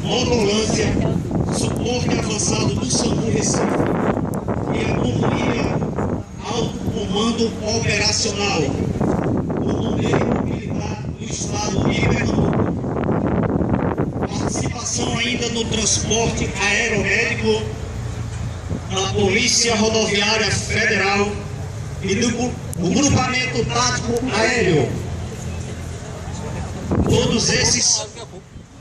Motolância, suporte avançado do SAMU Recife e acompanha alto comando operacional do Bombeiro Militar do Estado de Pernambuco. Participação ainda no transporte aeromédico da Polícia Rodoviária Federal e do Grupamento Tático Aéreo. Todos esses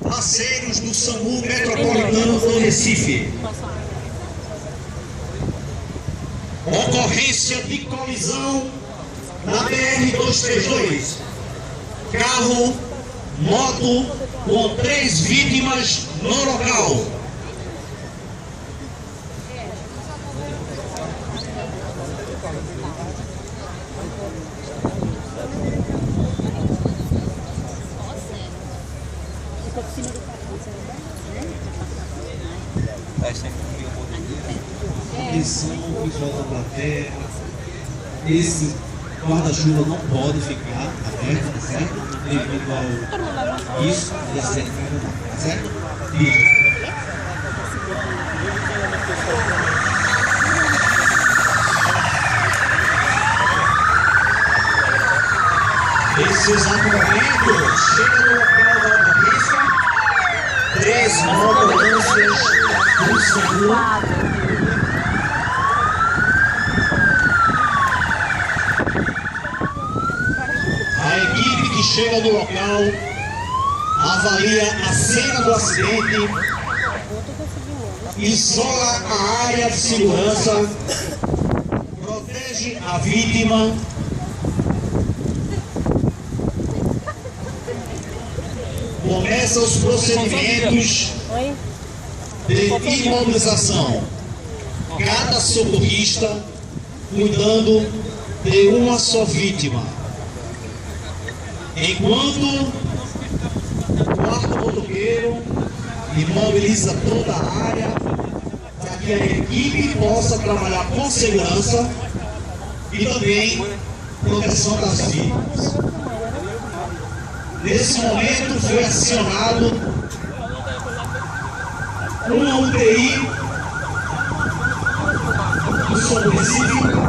parceiros do SAMU Metropolitano do Recife. Ocorrência de colisão na BR-232. Carro, moto com 3 vítimas no local. Atenção, pessoal da plateia, esse guarda-chuva não pode ficar aberto, tá certo? Devido ao isso, tá certo? Isso. Nesse exato momento, chega no local da ocorrência 3 motolâncias do SAMU. A equipe que chega no local avalia a cena do acidente, isola a área de segurança, protege a vítima, começa os procedimentos de imobilização. Cada socorrista cuidando de uma só vítima. Enquanto o quarto motoqueiro imobiliza toda a área para que a equipe possa trabalhar com segurança e também proteção das vítimas. Nesse momento foi acionado uma UTI do SAMU Recife